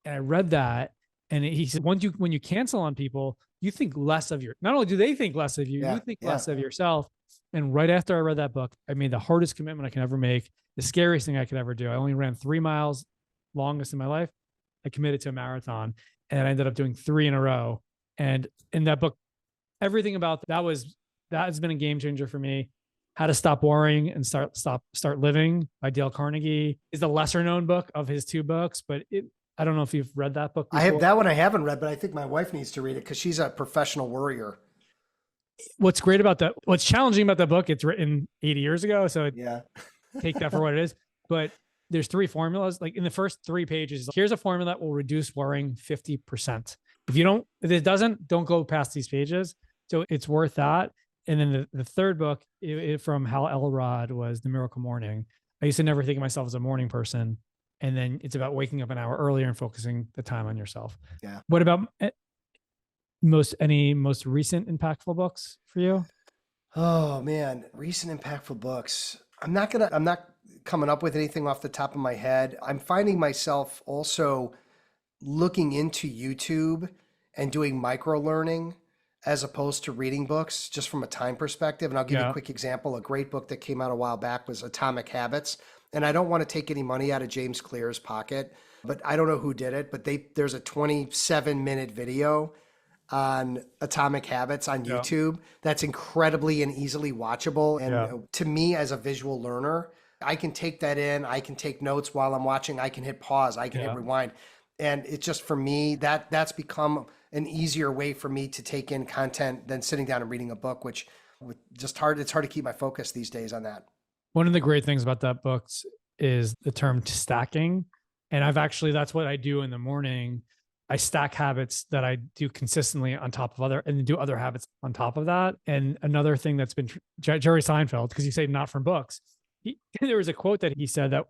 And I read that. And he said, when you cancel on people, you think less of not only do they think less of you, you think less of yourself. And right after I read that book, I made the hardest commitment I can ever make, the scariest thing I could ever do. I only ran 3 miles, longest in my life. I committed to a marathon and I ended up doing 3 in a row. And in that book, everything about that has been a game changer for me. How to Stop Worrying and Start Living by Dale Carnegie is the lesser known book of his 2 books, but I don't know if you've read that book before. I have that one I haven't read, but I think my wife needs to read it because she's a professional worrier. What's challenging about that book, it's written 80 years ago. So take that for what it is. But there's 3 formulas. Like in the first 3 pages, here's a formula that will reduce worrying 50%. If it doesn't, don't go past these pages. So it's worth that. And then the third book from Hal Elrod was The Miracle Morning. I used to never think of myself as a morning person. And then it's about waking up an hour earlier and focusing the time on yourself. Yeah. What about most recent impactful books for you? Oh man, recent impactful books. I'm not coming up with anything off the top of my head. I'm finding myself also looking into YouTube and doing micro learning as opposed to reading books just from a time perspective. And I'll give you a quick example. A great book that came out a while back was Atomic Habits. And I don't want to take any money out of James Clear's pocket, but I don't know who did it, but there's a 27-minute video on Atomic Habits on YouTube that's incredibly and easily watchable. And to me, as a visual learner, I can take that in. I can take notes while I'm watching. I can hit pause. I can hit rewind. And it's just, for me, that's become an easier way for me to take in content than sitting down and reading a book, which it's hard to keep my focus these days on that. One of the great things about that book is the term stacking. And that's what I do in the morning. I stack habits that I do consistently on top of and do other habits on top of that. And another thing that's been Jerry Seinfeld, because you say not from books. There was a quote that he said that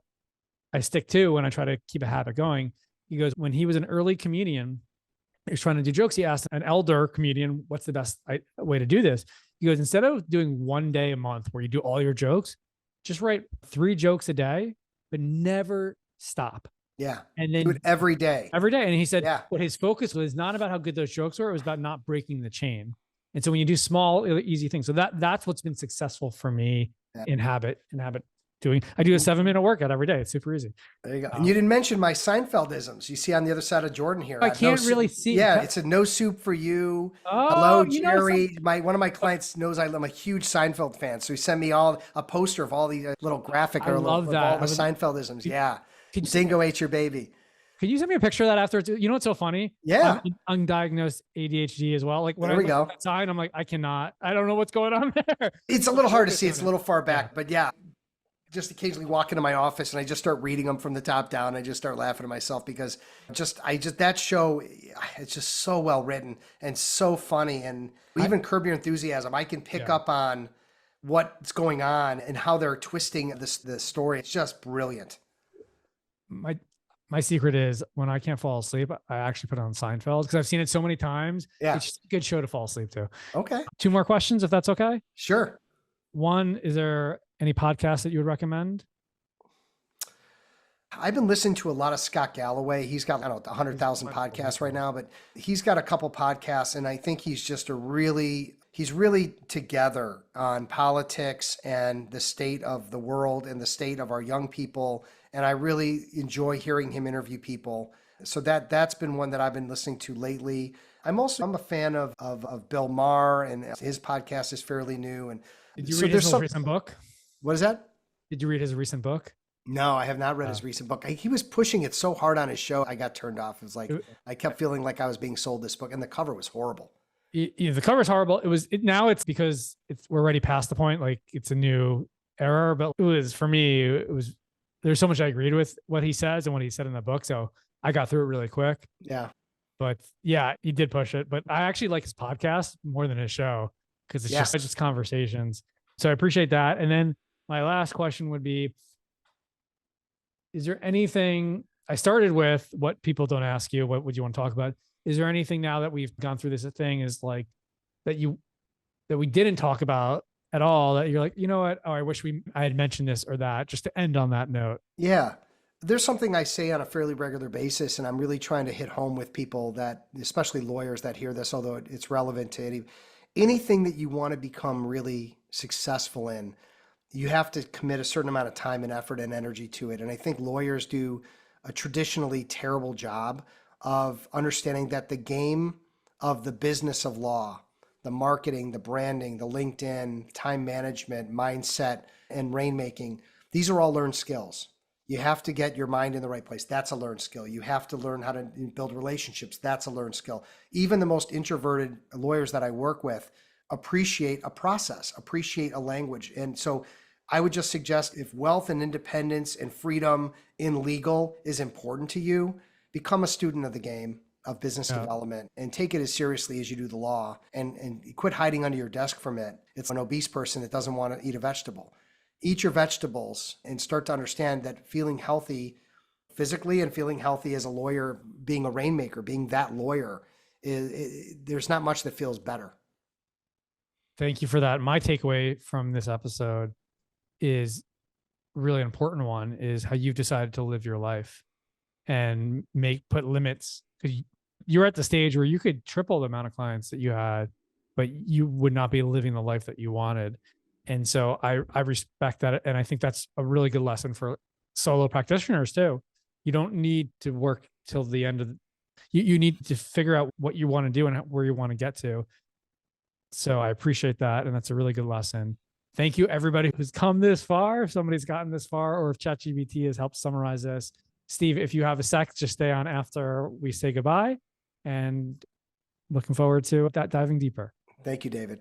I stick to when I try to keep a habit going. He goes, when he was an early comedian, he was trying to do jokes. He asked an elder comedian, what's the best way to do this? He goes, instead of doing 1 day a month where you do all your jokes, just write 3 jokes a day, but never stop. Yeah. And then do it every day. Every day. And he said, what his focus was not about how good those jokes were. It was about not breaking the chain. And so when you do small, easy things, so that's what's been successful for me in habit doing. I do a 7-minute workout every day. It's super easy. There you go. And you didn't mention my Seinfeldisms. You see on the other side of Jordan here. I can't really see. Yeah, it's a no soup for you. Oh, hello, Jerry. One of my clients knows I'm a huge Seinfeld fan, so he sent me a poster of all these little graphic of all the Seinfeldisms. Dingo ate your baby. Could you send me a picture of that after? You know what's so funny? Yeah. I'm undiagnosed ADHD as well. Like when there we go. At that sign, I'm like, I don't know what's going on there. It's a little hard to see. It's a little far back, but just occasionally walk into my office and I just start reading them from the top down. I just start laughing at myself because that show, it's just so well written and so funny. And even Curb Your Enthusiasm, I can pick up on what's going on and how they're twisting the story. It's just brilliant. My secret is when I can't fall asleep, I actually put on Seinfeld because I've seen it so many times. Yeah. It's just a good show to fall asleep to. Okay. 2 more questions, if that's okay. Sure. One, is there any podcast that you would recommend? I've been listening to a lot of Scott Galloway. He's got, 100,000 podcasts right now, but he's got a couple podcasts, and I think he's just he's really together on politics and the state of the world and the state of our young people. And I really enjoy hearing him interview people. So that's been one that I've been listening to lately. I'm a fan of Bill Maher, and his podcast is fairly new. And did you read his recent book? What is that? Did you read his recent book? No, I have not read his recent book. He was pushing it so hard on his show, I got turned off. It was like, I kept feeling like I was being sold this book, and the cover was horrible. The cover is horrible. Now it's because we're already past the point. Like it's a new era, but for me, there's so much I agreed with what he says and what he said in the book. So I got through it really quick. Yeah. But yeah, he did push it. But I actually like his podcast more than his show because it's just conversations. So I appreciate that. And then my last question would be, is there anything, I started with what people don't ask you, what would you want to talk about? Is there anything now that we've gone through this thing is like that we didn't talk about at all that you're like, you know what? Oh, I wish I had mentioned this or that, just to end on that note. Yeah. There's something I say on a fairly regular basis, and I'm really trying to hit home with people that, especially lawyers that hear this, although it's relevant to anything that you want to become really successful in, you have to commit a certain amount of time and effort and energy to it. And I think lawyers do a traditionally terrible job of understanding that the game of the business of law, the marketing, the branding, the LinkedIn, time management, mindset, and rainmaking, these are all learned skills. You have to get your mind in the right place. That's a learned skill. You have to learn how to build relationships. That's a learned skill. Even the most introverted lawyers that I work with appreciate a process, appreciate a language. And so I would just suggest, if wealth and independence and freedom in legal is important to you, become a student of the game of business development and take it as seriously as you do the law, and quit hiding under your desk from it. It's an obese person that doesn't want to eat a vegetable. Eat your vegetables and start to understand that feeling healthy physically and feeling healthy as a lawyer, being a rainmaker, being that lawyer, there's not much that feels better. Thank you for that. My takeaway from this episode is really important one, is how you've decided to live your life and put limits, because you're at the stage where you could triple the amount of clients that you had, but you would not be living the life that you wanted. And so I respect that. And I think that's a really good lesson for solo practitioners too. You don't need to work till the end of you need to figure out what you want to do and where you want to get to. So I appreciate that. And that's a really good lesson. Thank you, everybody who's come this far. If somebody's gotten this far, or if ChatGPT has helped summarize this. Steve, if you have a sec, just stay on after we say goodbye, and looking forward to diving deeper. Thank you, David.